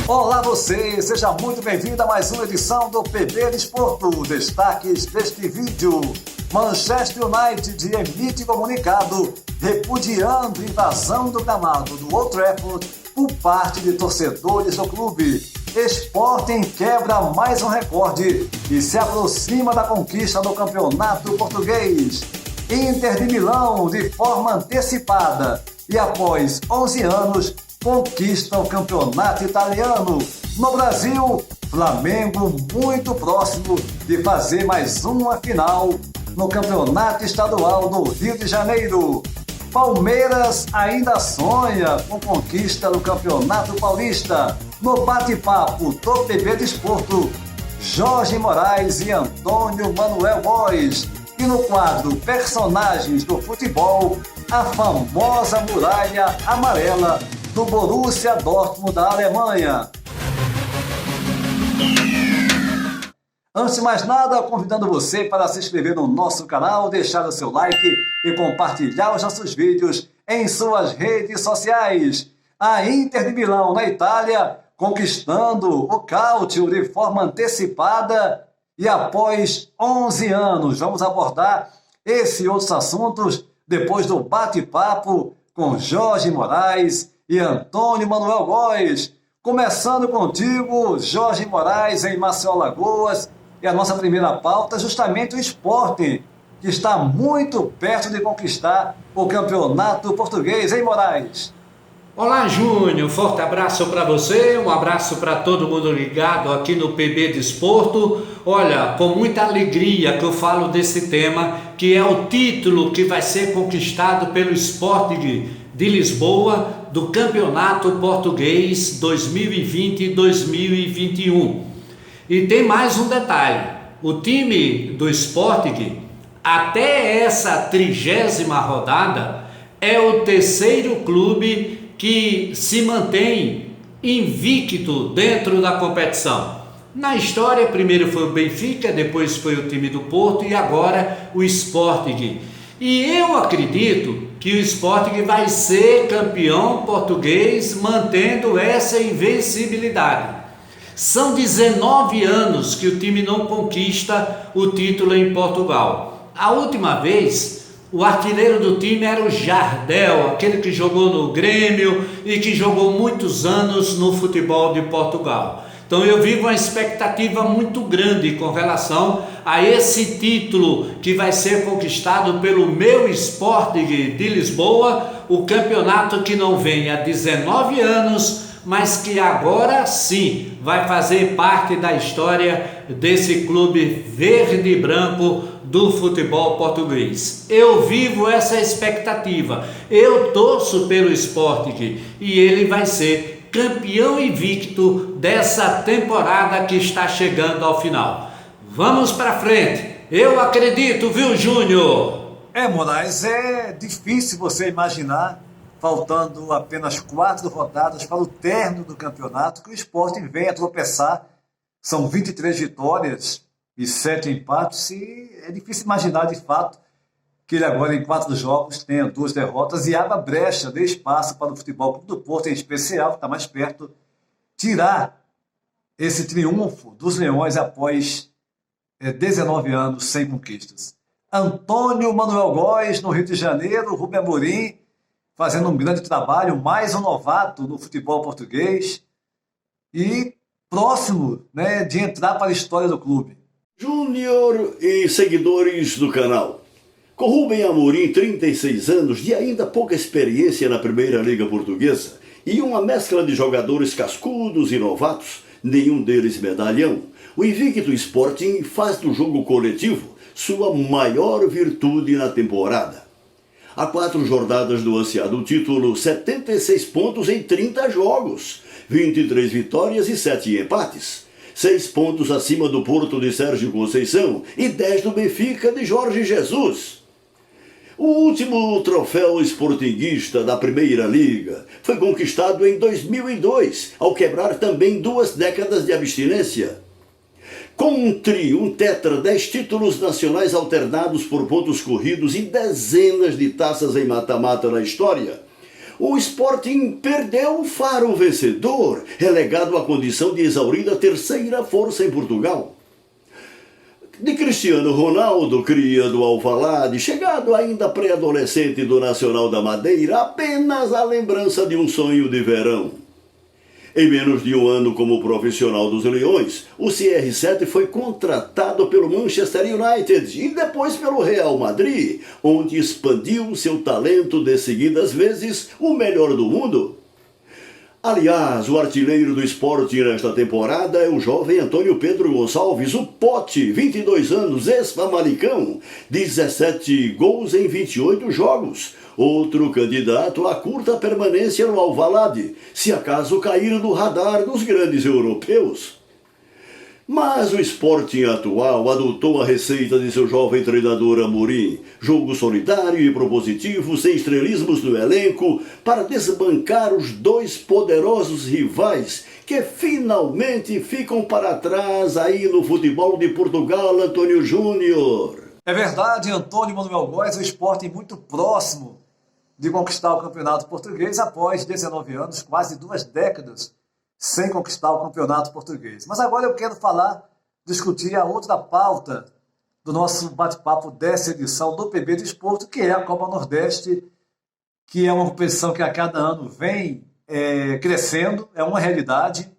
Olá você, seja muito bem-vindo a mais uma edição do PB Desporto. Destaques deste vídeo: Manchester United emite comunicado repudiando invasão do gramado do Old Trafford por parte de torcedores do clube. Sporting quebra mais um recorde e se aproxima da conquista do campeonato português. Inter de Milão, de forma antecipada e após 11 anos, conquista o campeonato italiano. No Brasil, Flamengo muito próximo de fazer mais uma final no campeonato estadual do Rio de Janeiro. Palmeiras ainda sonha com conquista do campeonato paulista. No bate-papo do PB Desporto, Jorge Moraes e Antônio Manuel Góes. E no quadro Personagens do Futebol, a famosa muralha amarela do Borussia Dortmund da Alemanha. Antes de mais nada, convidando você para se inscrever no nosso canal, deixar o seu like e compartilhar os nossos vídeos em suas redes sociais. A Inter de Milão, na Itália, conquistando o Cálcio de forma antecipada e após 11 anos. Vamos abordar esse e outros assuntos depois do bate-papo com Jorge Moraes e Antônio Manuel Góes. Começando contigo, Jorge Moraes, em Maceió, Alagoas. E a nossa primeira pauta é justamente o Sporting, que está muito perto de conquistar o campeonato português, hein, Moraes? Olá, Júnior, forte abraço para você, um abraço para todo mundo ligado aqui no PB Desporto. Olha, com muita alegria que eu falo desse tema, que é o título que vai ser conquistado pelo Sporting de Lisboa do Campeonato Português 2020-2021. E tem mais um detalhe: o time do Sporting, até essa 30ª rodada, é o terceiro clube que se mantém invicto dentro da competição. Na história, primeiro foi o Benfica, depois foi o time do Porto e agora o Sporting. E eu acredito que o Sporting vai ser campeão português mantendo essa invencibilidade. São 19 anos que o time não conquista o título em Portugal. A última vez, o artilheiro do time era o Jardel, aquele que jogou no Grêmio e que jogou muitos anos no futebol de Portugal. Então eu vivo uma expectativa muito grande com relação a esse título que vai ser conquistado pelo meu Sporting de Lisboa, o campeonato que não vem há 19 anos, mas que agora sim vai fazer parte da história desse clube verde e branco do futebol português. Eu vivo essa expectativa, eu torço pelo Sporting e ele vai ser campeão invicto dessa temporada que está chegando ao final. Vamos para frente, eu acredito, viu, Júnior? Moraes, é difícil você imaginar, faltando apenas 4 rodadas para o término do campeonato, que o Sporting venha a tropeçar. São 23 vitórias e 7 empates, e é difícil imaginar de fato que ele agora em 4 jogos tenha 2 derrotas e abra brecha, dê espaço para o Futebol Clube do Porto, em especial, que está mais perto, tirar esse triunfo dos Leões após 19 anos sem conquistas. Antônio Manuel Góes, no Rio de Janeiro, Rubem Amorim, fazendo um grande trabalho, mais um novato no futebol português e próximo, de entrar para a história do clube. Júnior e seguidores do canal. Com Rubem Amorim, 36 anos, de ainda pouca experiência na Primeira Liga Portuguesa e uma mescla de jogadores cascudos e novatos, nenhum deles medalhão, o invicto Sporting faz do jogo coletivo sua maior virtude na temporada. Há 4 jornadas do ansiado título, 76 pontos em 30 jogos, 23 vitórias e 7 empates, 6 pontos acima do Porto de Sérgio Conceição e 10 do Benfica de Jorge Jesus. O último troféu sportinguista da Primeira Liga foi conquistado em 2002, ao quebrar também 2 décadas de abstinência. Com um tetra, 10 títulos nacionais alternados por pontos corridos e dezenas de taças em mata-mata na história, o Sporting perdeu o Faro vencedor, relegado à condição de exaurida terceira força em Portugal. De Cristiano Ronaldo, cria do Alvalade, chegado ainda pré-adolescente do Nacional da Madeira, apenas a lembrança de um sonho de verão. Em menos de um ano como profissional dos Leões, o CR7 foi contratado pelo Manchester United e depois pelo Real Madrid, onde expandiu seu talento de seguidas vezes o melhor do mundo. Aliás, o artilheiro do Sporting nesta temporada é o jovem Antônio Pedro Gonçalves, o Pote, 22 anos, ex-famalicão, 17 gols em 28 jogos. Outro candidato à curta permanência no Alvalade, se acaso cair do radar dos grandes europeus. Mas o Sporting atual adotou a receita de seu jovem treinador Amorim, jogo solidário e propositivo, sem estrelismos no elenco, para desbancar os dois poderosos rivais que finalmente ficam para trás aí no futebol de Portugal, Antônio Júnior. É verdade, Antônio Manuel Góes, o Sporting muito próximo de conquistar o campeonato português após 19 anos, quase 2 décadas, sem conquistar o campeonato português. Mas agora eu quero discutir a outra pauta do nosso bate-papo dessa edição do PB Desporto, que é a Copa Nordeste, que é uma competição que a cada ano vem crescendo, é uma realidade,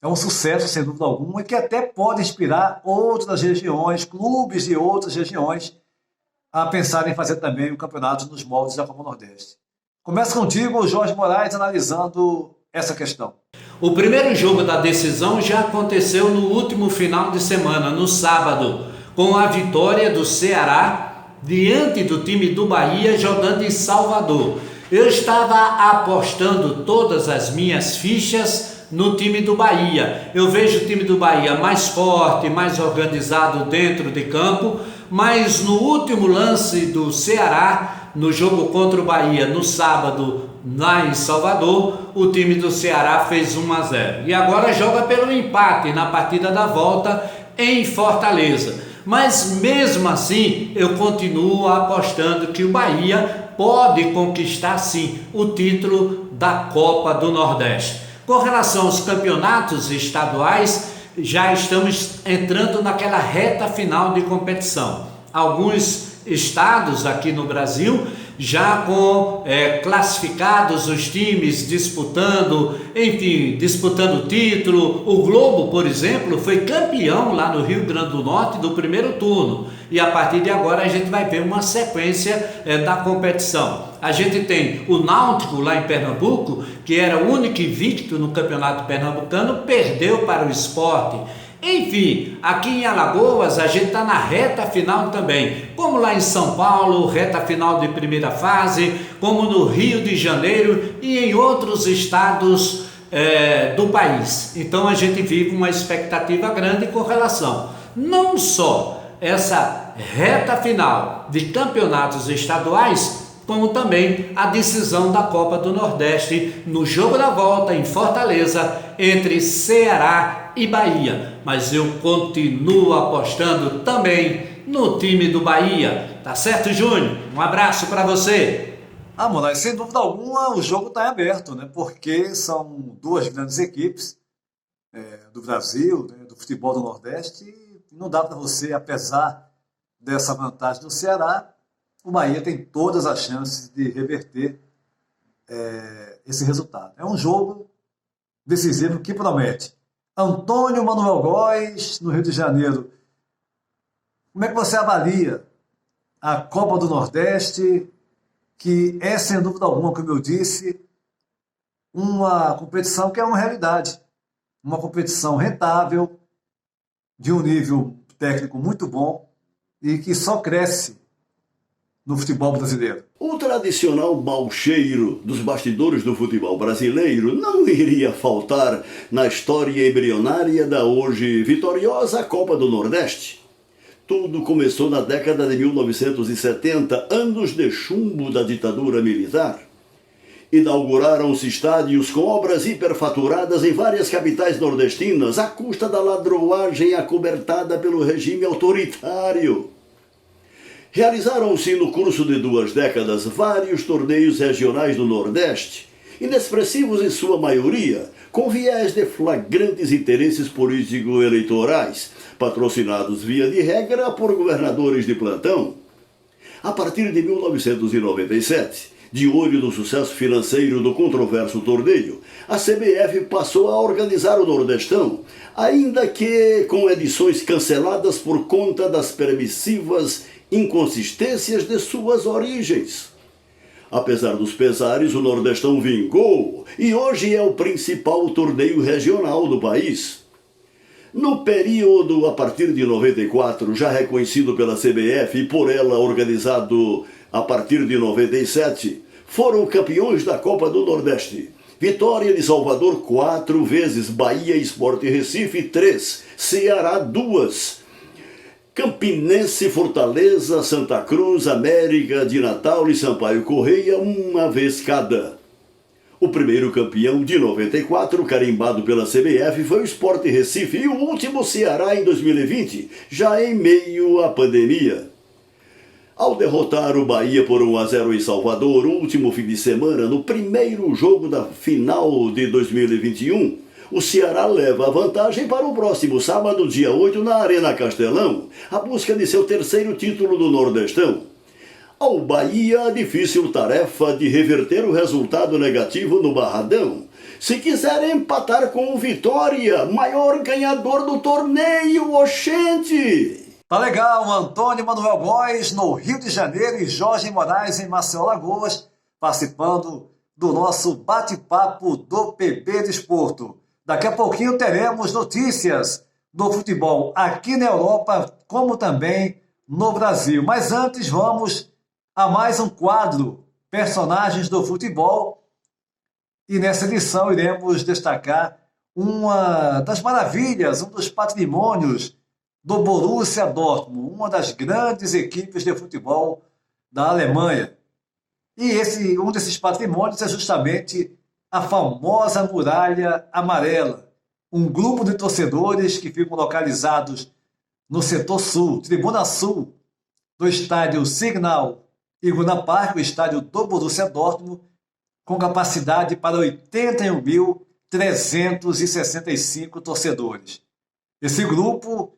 é um sucesso, sem dúvida alguma, e que até pode inspirar outras regiões, clubes de outras regiões, a pensar em fazer também o campeonato nos moldes da Copa Nordeste. Começo contigo, Jorge Moraes, analisando essa questão. O primeiro jogo da decisão já aconteceu no último final de semana, no sábado, com a vitória do Ceará diante do time do Bahia jogando em Salvador. Eu estava apostando todas as minhas fichas no time do Bahia. Eu vejo o time do Bahia mais forte, mais organizado dentro de campo, mas no último lance do Ceará, no jogo contra o Bahia, no sábado, lá em Salvador, o time do Ceará fez 1-0. E agora joga pelo empate na partida da volta em Fortaleza. Mas mesmo assim, eu continuo apostando que o Bahia pode conquistar sim o título da Copa do Nordeste. Com relação aos campeonatos estaduais, já estamos entrando naquela reta final de competição. Alguns estados aqui no Brasil já com classificados os times disputando o título. O Globo, por exemplo, foi campeão lá no Rio Grande do Norte do primeiro turno. E a partir de agora a gente vai ver uma sequência da competição. A gente tem o Náutico lá em Pernambuco, que era o único invicto no campeonato pernambucano, perdeu para o Sport. Enfim, aqui em Alagoas a gente está na reta final também, como lá em São Paulo, reta final de primeira fase, como no Rio de Janeiro e em outros estados do país. Então a gente vive uma expectativa grande com relação não só essa reta final de campeonatos estaduais, como também a decisão da Copa do Nordeste no jogo da volta em Fortaleza entre Ceará e Bahia. Mas eu continuo apostando também no time do Bahia. Tá certo, Júnior? Um abraço para você. Moraes, sem dúvida alguma o jogo está aberto, né? Porque são duas grandes equipes do Brasil, né? Do futebol do Nordeste, e não dá para você, apesar dessa vantagem do Ceará, o Bahia tem todas as chances de reverter esse resultado. É um jogo decisivo que promete. Antônio Manuel Góes, no Rio de Janeiro. Como é que você avalia a Copa do Nordeste, que é, sem dúvida alguma, como eu disse, uma competição que é uma realidade, uma competição rentável, de um nível técnico muito bom e que só cresce no futebol brasileiro? O tradicional mau cheiro dos bastidores do futebol brasileiro não iria faltar na história embrionária da hoje vitoriosa Copa do Nordeste. Tudo começou na década de 1970, anos de chumbo da ditadura militar. Inauguraram-se estádios com obras hiperfaturadas em várias capitais nordestinas, à custa da ladroagem acobertada pelo regime autoritário. Realizaram-se no curso de 2 décadas vários torneios regionais do Nordeste, inexpressivos em sua maioria, com viés de flagrantes interesses político-eleitorais, patrocinados via de regra por governadores de plantão. A partir de 1997, de olho no sucesso financeiro do controverso torneio, a CBF passou a organizar o Nordestão, ainda que com edições canceladas por conta das permissivas inconsistências de suas origens. Apesar dos pesares, o Nordestão vingou e hoje é o principal torneio regional do país. No período a partir de 94, já reconhecido pela CBF e por ela organizado a partir de 97, foram campeões da Copa do Nordeste. Vitória de Salvador 4 vezes, Bahia e Sport Recife 3, Ceará 2, Campinense, Fortaleza, Santa Cruz, América de Natal e Sampaio Correia 1 vez cada. O primeiro campeão de 94, carimbado pela CBF, foi o Sport Recife e o último Ceará em 2020, já em meio à pandemia. Ao derrotar o Bahia por 1-0 em Salvador, o último fim de semana, no primeiro jogo da final de 2021, o Ceará leva a vantagem para o próximo sábado, dia 8, na Arena Castelão, a busca de seu terceiro título do Nordestão. Ao Bahia, a difícil tarefa de reverter o resultado negativo no Barradão, se quiser empatar com o Vitória, maior ganhador do torneio, oxente! Tá legal, Antônio Manuel Góes no Rio de Janeiro e Jorge Moraes em Maceió, Alagoas, participando do nosso bate-papo do PB Desporto. Daqui a pouquinho teremos notícias do futebol aqui na Europa, como também no Brasil. Mas antes vamos a mais um quadro, Personagens do Futebol. E nessa edição iremos destacar uma das maravilhas, um dos patrimônios do Borussia Dortmund, uma das grandes equipes de futebol da Alemanha. E um desses patrimônios é justamente a famosa Muralha Amarela, um grupo de torcedores que ficam localizados no setor sul, tribuna sul, do estádio Signal Iduna Park, o estádio do Borussia Dortmund, com capacidade para 81.365 torcedores. Esse grupo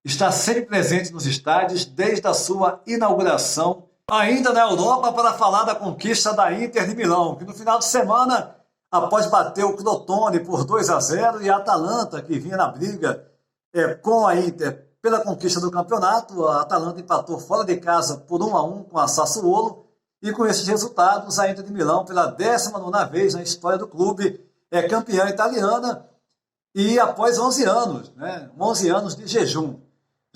está sempre presente nos estádios desde a sua inauguração, ainda na Europa, para falar da conquista da Inter de Milão, que no final de semana, após bater o Crotone por 2-0 e a Atalanta, que vinha na briga com a Inter pela conquista do campeonato, a Atalanta empatou fora de casa por 1-1 com a Sassuolo, e com esses resultados, a Inter de Milão, pela 19ª vez na história do clube, é campeã italiana, e após 11 anos, 11 anos de jejum.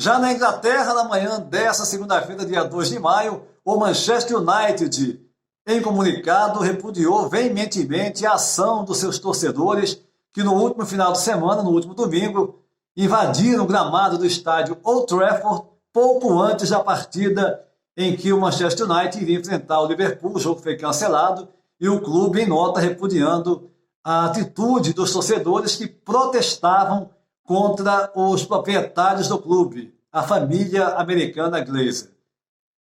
Já na Inglaterra, na manhã dessa segunda-feira, dia 2 de maio, o Manchester United, em comunicado, repudiou veementemente a ação dos seus torcedores que no último final de semana, no último domingo, invadiram o gramado do estádio Old Trafford pouco antes da partida em que o Manchester United iria enfrentar o Liverpool. O jogo foi cancelado e o clube, em nota, repudiando a atitude dos torcedores que protestavam contra os proprietários do clube, a família americana Glazer.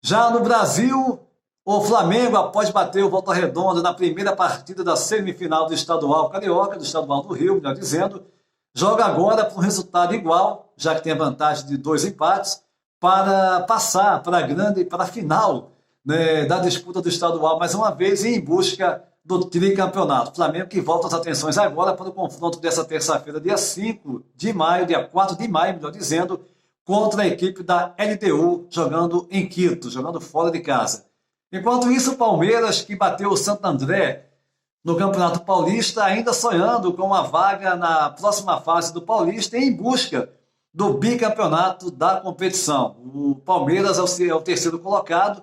Já no Brasil, o Flamengo, após bater o Volta Redonda na primeira partida da semifinal do Estadual Carioca, do Estadual do Rio, melhor dizendo, joga agora por um resultado igual, já que tem a vantagem de 2 empates, para passar para a final, da disputa do estadual, mais uma vez, em busca do tricampeonato. Flamengo que volta as atenções agora para o confronto dessa terça-feira, dia 5 de maio, dia 4 de maio, melhor dizendo, contra a equipe da LDU, jogando em Quito, jogando fora de casa. Enquanto isso, o Palmeiras, que bateu o Santo André no Campeonato Paulista, ainda sonhando com uma vaga na próxima fase do Paulista, em busca do bicampeonato da competição. O Palmeiras é o terceiro colocado,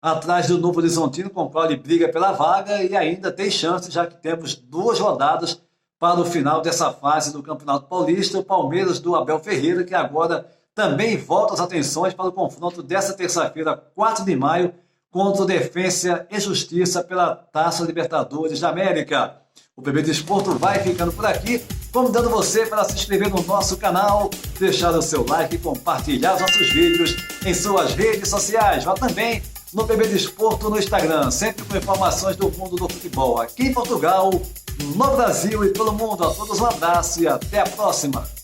atrás do Novo Horizontino, com o qual ele briga pela vaga, e ainda tem chance, já que temos 2 rodadas para o final dessa fase do Campeonato Paulista. O Palmeiras do Abel Ferreira, que agora também volta as atenções para o confronto dessa terça-feira, 4 de maio, contra o Defensa e Justiça pela Taça Libertadores da América. O PB Desporto vai ficando por aqui, convidando você para se inscrever no nosso canal, deixar o seu like e compartilhar os nossos vídeos em suas redes sociais. Vá também no PB Desporto no Instagram, sempre com informações do mundo do futebol aqui em Portugal, no Brasil e pelo mundo. A todos um abraço e até a próxima!